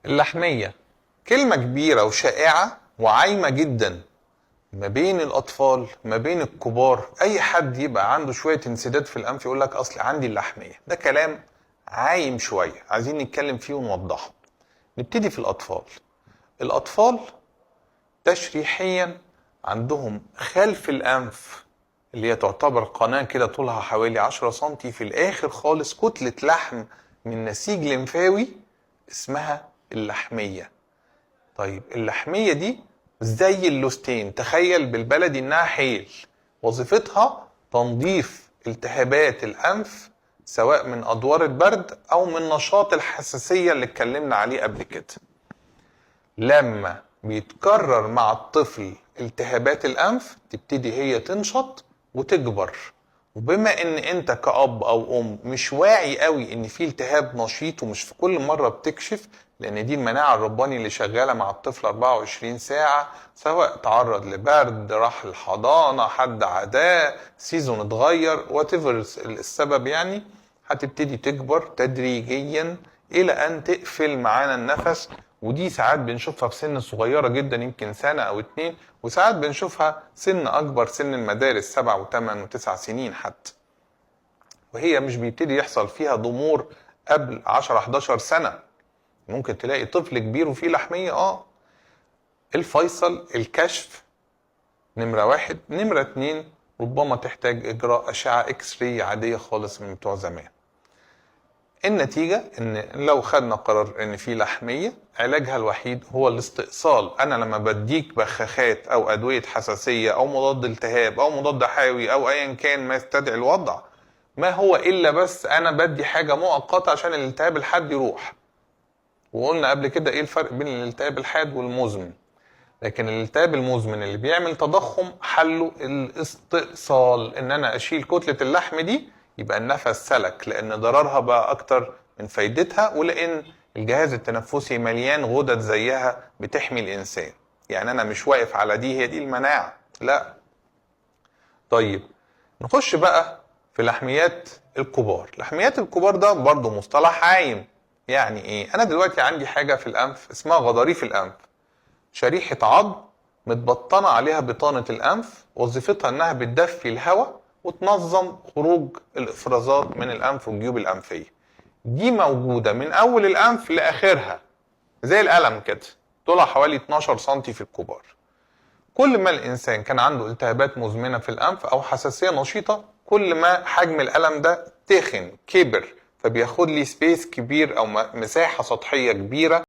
اللحمية كلمة كبيرة وشائعة وعايمة جدا ما بين الأطفال ما بين الكبار. أي حد يبقى عنده شوية انسداد في الأنف يقول لك أصل عندي اللحمية. ده كلام عايم شوية، عايزين نتكلم فيه ونوضحه. نبتدي في الأطفال. الأطفال تشريحيا عندهم خلف الأنف اللي هي تعتبر قناة كده طولها حوالي 10 سنتي، في الآخر خالص كتلة لحم من نسيج لمفاوي اسمها اللحمية. طيب اللحمية دي زي اللوستين، تخيل بالبلدي انها حيل، وظيفتها تنظيف التهابات الانف سواء من ادوار البرد او من نشاط الحساسية اللي اتكلمنا عليه قبل كده. لما بيتكرر مع الطفل التهابات الانف تبتدي هي تنشط وتكبر، وبما ان انت كأب او ام مش واعي قوي ان في التهاب نشيط ومش في كل مرة بتكشف، لان دي المناعة الرباني اللي شغالة مع الطفل 24 ساعة، سواء تعرض لبرد، راح الحضانة، حد عداه، سيزون اتغير، whatever السبب يعني، هتبتدي تكبر تدريجيا الى ان تقفل معانا النفس. ودي ساعات بنشوفها في سن صغيرة جدا، يمكن سنة او 2، وساعات بنشوفها سن اكبر، سن المدارس 7 و8 و9 سنين حتى، وهي مش بيبتدي يحصل فيها ضمور قبل 10 11 سنة. ممكن تلاقي طفل كبير وفيه لحمية. الفيصل الكشف نمرة 1. نمرة 2 ربما تحتاج اجراء اشعة اكس راي عادية خالص من بتوع زمان. النتيجة ان لو خدنا قرار ان في لحمية، علاجها الوحيد هو الاستئصال. انا لما بديك بخاخات او ادوية حساسية او مضاد التهاب او مضاد حيوي او ايا كان ما يستدعي الوضع، ما هو الا بس انا بدي حاجة مؤقتة عشان الالتهاب الحاد يروح. وقلنا قبل كده ايه الفرق بين الالتهاب الحاد والمزمن. لكن الالتهاب المزمن اللي بيعمل تضخم حله الاستئصال، ان انا اشيل كتلة اللحم دي يبقى النفس سلك، لان ضررها بقى اكتر من فايدتها، ولان الجهاز التنفسي مليان غدد زيها بتحمي الانسان. يعني انا مش واقف على دي هي دي المناعة، لا. طيب نخش بقى في لحميات الكبار. لحميات الكبار ده برضو مصطلح عايم. يعني ايه؟ انا دلوقتي عندي حاجة في الانف اسمها غضاريف الانف، شريحة عظم متبطنة عليها بطانة الأنف، وظيفتها إنها بتدفي الهواء وتنظم خروج الإفرازات من الأنف والجيوب الأنفية. دي موجودة من أول الأنف لآخرها زي القلم كده، طولها حوالي 12 سنتي في الكبار. كل ما الإنسان كان عنده التهابات مزمنة في الأنف أو حساسية نشيطة، كل ما حجم القلم ده تخن كبر، فبياخد لي سبيس كبير أو مساحة سطحية كبيرة